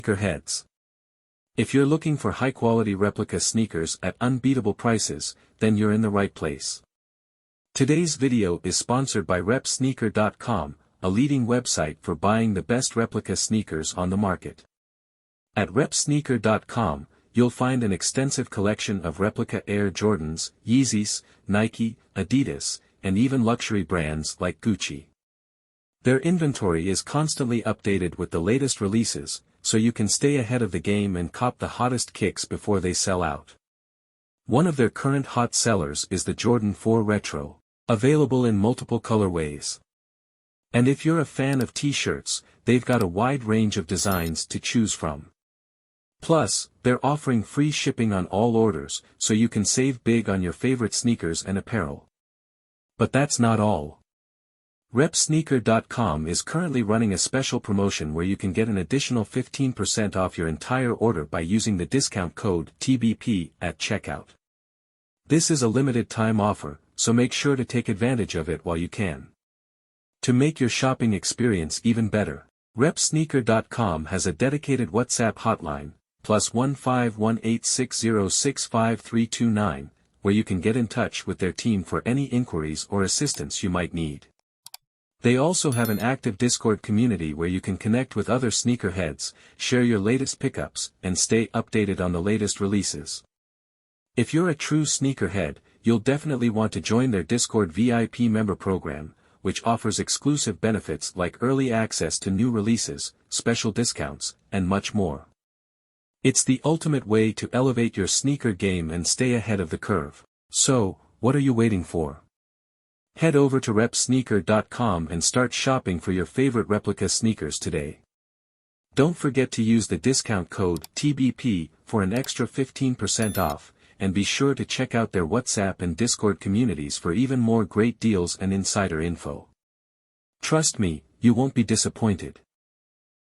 Sneakerheads. If you're looking for high-quality replica sneakers at unbeatable prices, then you're in the right place. Today's video is sponsored by reviewsindividual.com, a leading website for buying the best replica sneakers on the market. At reviewsindividual.com, you'll find an extensive collection of replica Air Jordans, Yeezys, Nike, Adidas, and even luxury brands like Gucci. Their inventory is constantly updated with the latest releases, so you can stay ahead of the game and cop the hottest kicks before they sell out. One of their current hot sellers is the Jordan 4 Retro, available in multiple colorways. And if you're a fan of t-shirts, they've got a wide range of designs to choose from. Plus, they're offering free shipping on all orders, so you can save big on your favorite sneakers and apparel. But that's not all. reviewsindividual.com is currently running a special promotion where you can get an additional 15% off your entire order by using the discount code TBP at checkout. This is a limited time offer, so make sure to take advantage of it while you can. To make your shopping experience even better, reviewsindividual.com has a dedicated WhatsApp hotline, +1 51860655329, where you can get in touch with their team for any inquiries or assistance you might need. They also have an active Discord community where you can connect with other sneakerheads, share your latest pickups, and stay updated on the latest releases. If you're a true sneakerhead, you'll definitely want to join their Discord VIP member program, which offers exclusive benefits like early access to new releases, special discounts, and much more. It's the ultimate way to elevate your sneaker game and stay ahead of the curve. So, what are you waiting for? Head over to reviewsindividual.com and start shopping for your favorite replica sneakers today. Don't forget to use the discount code TBP for an extra 15% off, and be sure to check out their WhatsApp and Discord communities for even more great deals and insider info. Trust me, you won't be disappointed.